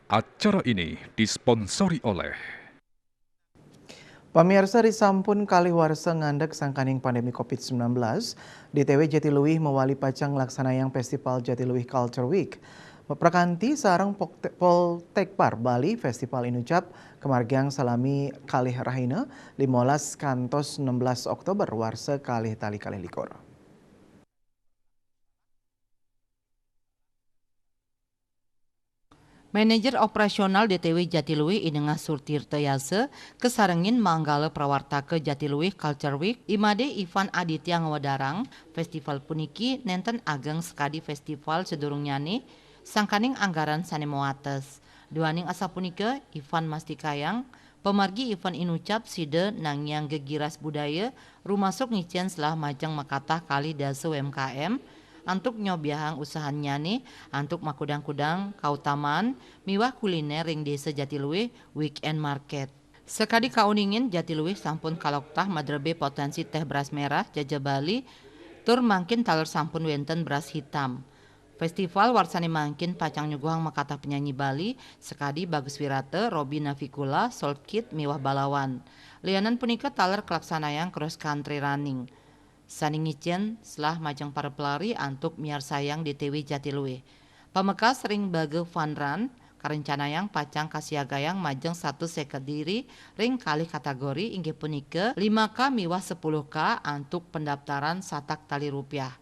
Acara ini disponsori oleh Pamirsa disampun kalih warsa ngandek sangkaning pandemi COVID-19, DTW Jatiluwih mewali pacang laksanayang Festival Jatiluwih Culture Week. Prakanti sarang Poltekpar Bali Festival Inucap kemargiang salami kalih rahina 15 kantos 16 Oktober warsa kalih tali kalih likur. Manajer operasional DTW Jatiluwih Inengah Surtirta Yase kesarengin manggala prawartake Jatiluwih Culture Week Imade Ivan Aditya Ngawadarang festival puniki nenten ageng sekadi festival sedurung nyane sangkaning anggaran sanemoates duaning asa punika Ivan Mastikayang pemargi Ivan Inucap side nangyang gegiras budaya rumasuk ngicen selah majang makatah kali dase UMKM antuk nyobiahang usahanya nih antuk makudang-kudang kautaman miwah kuliner ring desa Jatiluwih weekend market. Sekadi kauningin Jatiluwih sampun kaloktah madrebe potensi teh beras merah Jaja Bali tur mangkin taler sampun wenten beras hitam. Festival warsani mangkin pacang nyuguhang makata penyanyi Bali sekadi Bagus Wirate, Robi Navikula, Solkit, miwah Balawan. Lianan punika taler kelaksanayang cross country running. Saningicen selah majang para pelari antuk miar sayang DTW Jatiluwih. Pamekas ring bage fun run karencanayang pacang kasiagayang majeng satu sekediri ring kali kategori inggih punika 5K miwah 10K antuk pendaftaran satak tali rupiah.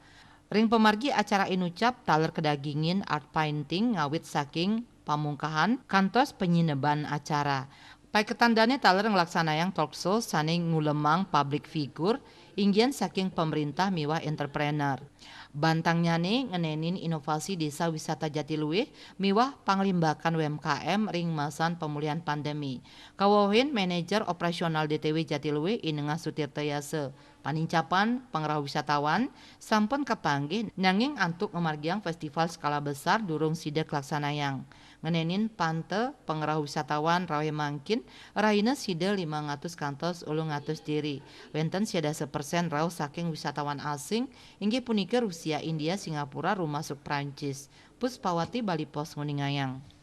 Ring pemargi acara Inucap taler kedagingin art painting ngawit saking pamungkahan kantos penyineban acara. Pai ketandane taler ngelaksanayang talkshow saning ngulemang public figure inggian saking pemerintah miwah entrepreneur. Bantangnya nih ngenenin inovasi desa wisata Jatiluwih miwah panglimbakan UMKM ring masan pemulihan pandemi. Kawohin manajer operasional DTW Jatiluwih Inengah Sutirta Yase. Panincapan pengerah wisatawan sampun kepanggih nanging antuk memargiang festival skala besar durung sidak laksanayang. Ngenenin pante pengerah wisatawan rawe mangkin raina sida 500 kantos 800 diri. Wenten siada 1% raw saking wisatawan asing inggih punika Rusia, India, Singapura, rumasuk Prancis. Puspawati Bali Pos Nguningayang.